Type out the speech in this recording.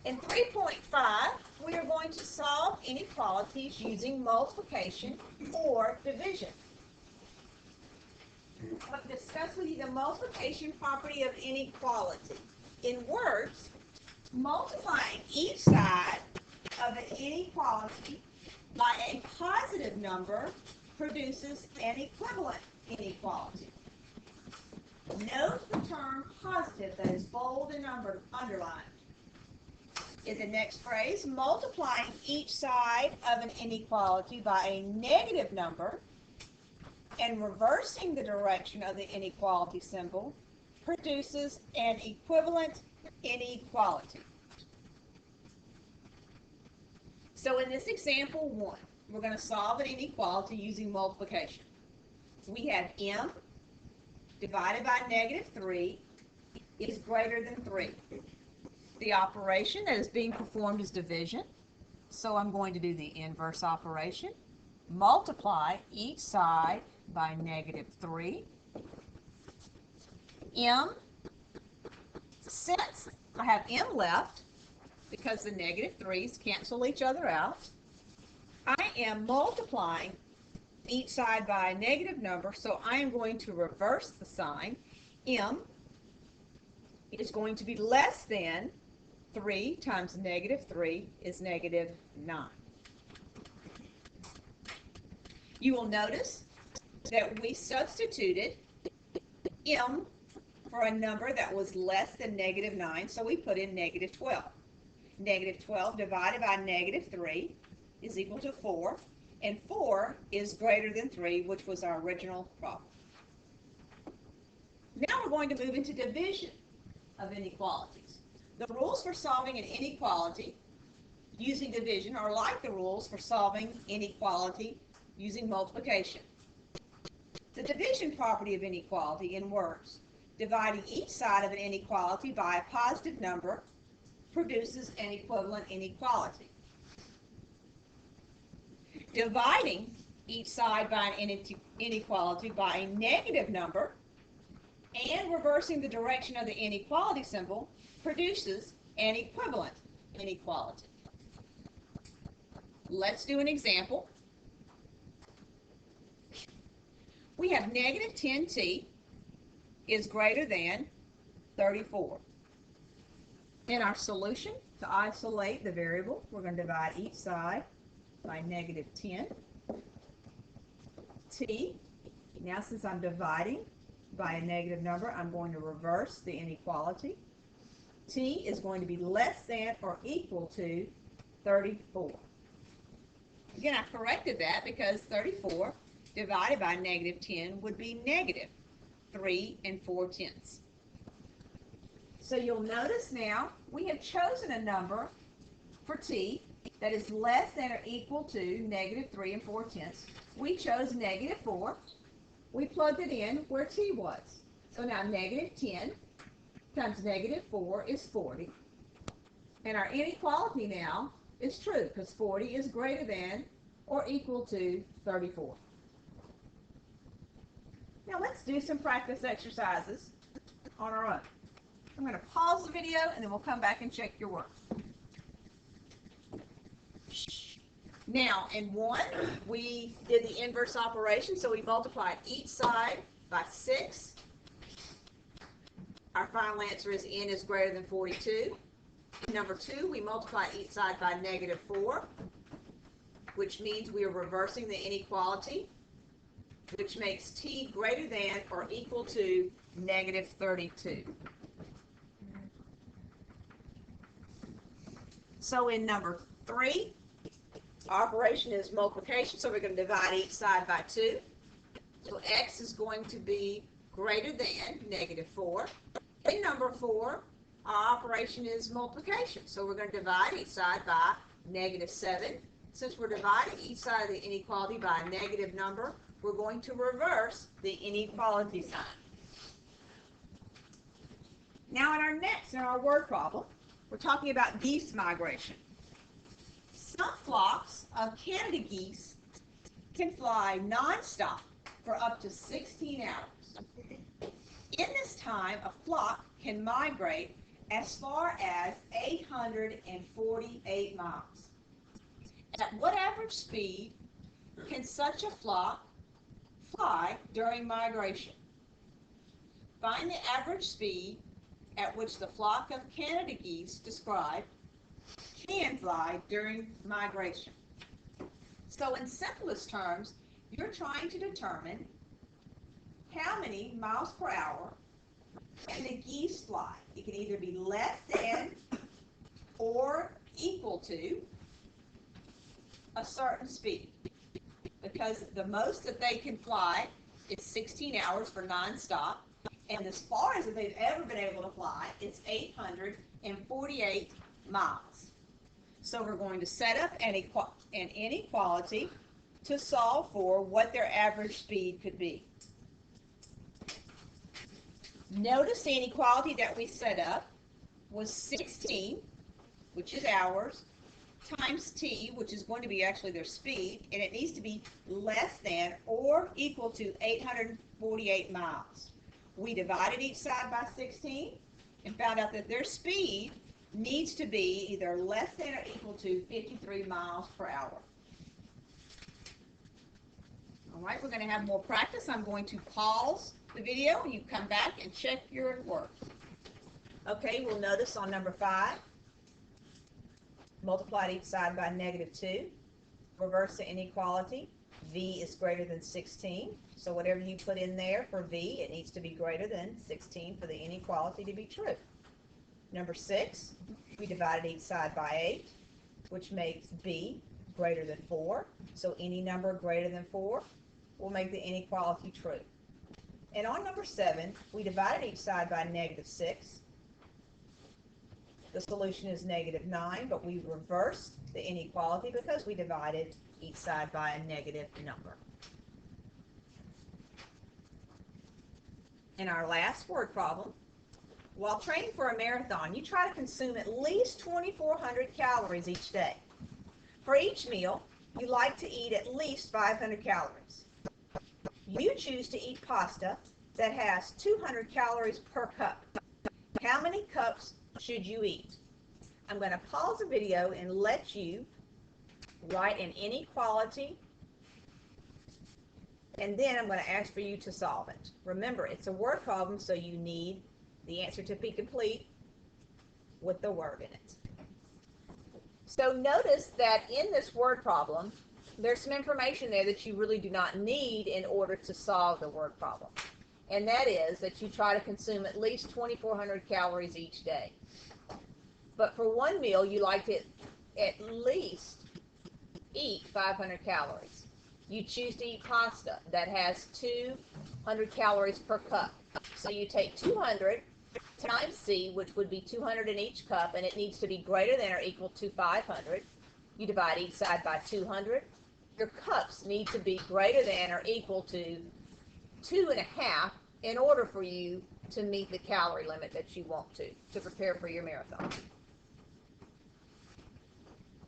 In 3.5, we are going to solve inequalities using multiplication or division. I'll discuss with you the multiplication property of inequality. In words, multiplying each side of an inequality by a positive number produces an equivalent inequality. Note the term positive that is bold and underlined. In the next phrase, multiplying each side of an inequality by a negative number and reversing the direction of the inequality symbol produces an equivalent inequality. So in this example 1, we're going to solve an inequality using multiplication. We have m divided by -3 is greater than 3. The operation that is being performed is division, so I'm going to do the inverse operation. Multiply each side by -3. M, since I have m left, because the -3's cancel each other out, I am multiplying each side by a negative number, so I am going to reverse the sign. M is going to be less than 3 times -3 is -9. You will notice that we substituted m for a number that was less than -9, so we put in -12. -12 divided by -3 is equal to 4, and 4 is greater than 3, which was our original problem. Now we're going to move into division of inequalities. The rules for solving an inequality using division are like the rules for solving inequality using multiplication. The division property of inequality in words, dividing each side of an inequality by a positive number produces an equivalent inequality. Dividing each side by an inequality by a negative number and reversing the direction of the inequality symbol produces an equivalent inequality. Let's do an example. We have -10t is greater than 34. In our solution, to isolate the variable, we're going to divide each side by -10. T, now since I'm dividing by a negative number, I'm going to reverse the inequality. T is going to be less than or equal to 34. Again, I corrected that because 34 divided by -10 would be -3 4/10. So you'll notice now we have chosen a number for t that is less than or equal to -3 4/10. We chose -4. We plugged it in where t was. So now -10 times -4 is 40. And our inequality now is true because 40 is greater than or equal to 34. Now let's do some practice exercises on our own. I'm going to pause the video and then we'll come back and check your work. Now in 1, we did the inverse operation, so we multiplied each side by 6. Our final answer is n is greater than 42. Number 2, we multiplied each side by -4, which means we are reversing the inequality, which makes t greater than or equal to -32. So in number 3, our operation is multiplication, so we're going to divide each side by 2. So x is going to be greater than -4. In number 4, our operation is multiplication, so we're going to divide each side by -7. Since we're dividing each side of the inequality by a negative number, we're going to reverse the inequality sign. Now in our word problem, we're talking about geese migration. Some flocks of Canada geese can fly non-stop for up to 16 hours. In this time, a flock can migrate as far as 848 miles. At what average speed can such a flock fly during migration? Find the average speed at which the flock of Canada geese described can fly during migration. So in simplest terms, you're trying to determine how many miles per hour can the geese fly. It can either be less than or equal to a certain speed, because the most that they can fly is 16 hours for nonstop, and as far as they've ever been able to fly, it's 848 miles. So we're going to set up an inequality to solve for what their average speed could be. Notice the inequality that we set up was 16, which is hours, times t, which is going to be actually their speed, and it needs to be less than or equal to 848 miles. We divided each side by 16 and found out that their speed needs to be either less than or equal to 53 miles per hour. All right, we're going to have more practice. I'm going to pause the video and you come back and check your work. Okay, we'll notice on number 5, multiplied each side by -2. Reverse the inequality. V is greater than 16. So whatever you put in there for V, it needs to be greater than 16 for the inequality to be true. Number 6, we divided each side by 8, which makes B greater than 4. So any number greater than 4 will make the inequality true. And on number 7, we divided each side by -6. The solution is -9, but we reversed the inequality because we divided each side by a negative number. In our last word problem, while training for a marathon, you try to consume at least 2,400 calories each day. For each meal, you like to eat at least 500 calories. You choose to eat pasta that has 200 calories per cup. How many cups should you eat? I'm going to pause the video and let you write an inequality, and then I'm going to ask for you to solve it. Remember, it's a word problem, so you need the answer to be complete with the word in it. So notice that in this word problem, there's some information there that you really do not need in order to solve the word problem. And that is that you try to consume at least 2,400 calories each day. But for one meal, you like to at least eat 500 calories. You choose to eat pasta that has 200 calories per cup. So you take 200 times C, which would be 200 in each cup, and it needs to be greater than or equal to 500. You divide each side by 200. Your cups need to be greater than or equal to 2.5 in order for you to meet the calorie limit that you want to prepare for your marathon.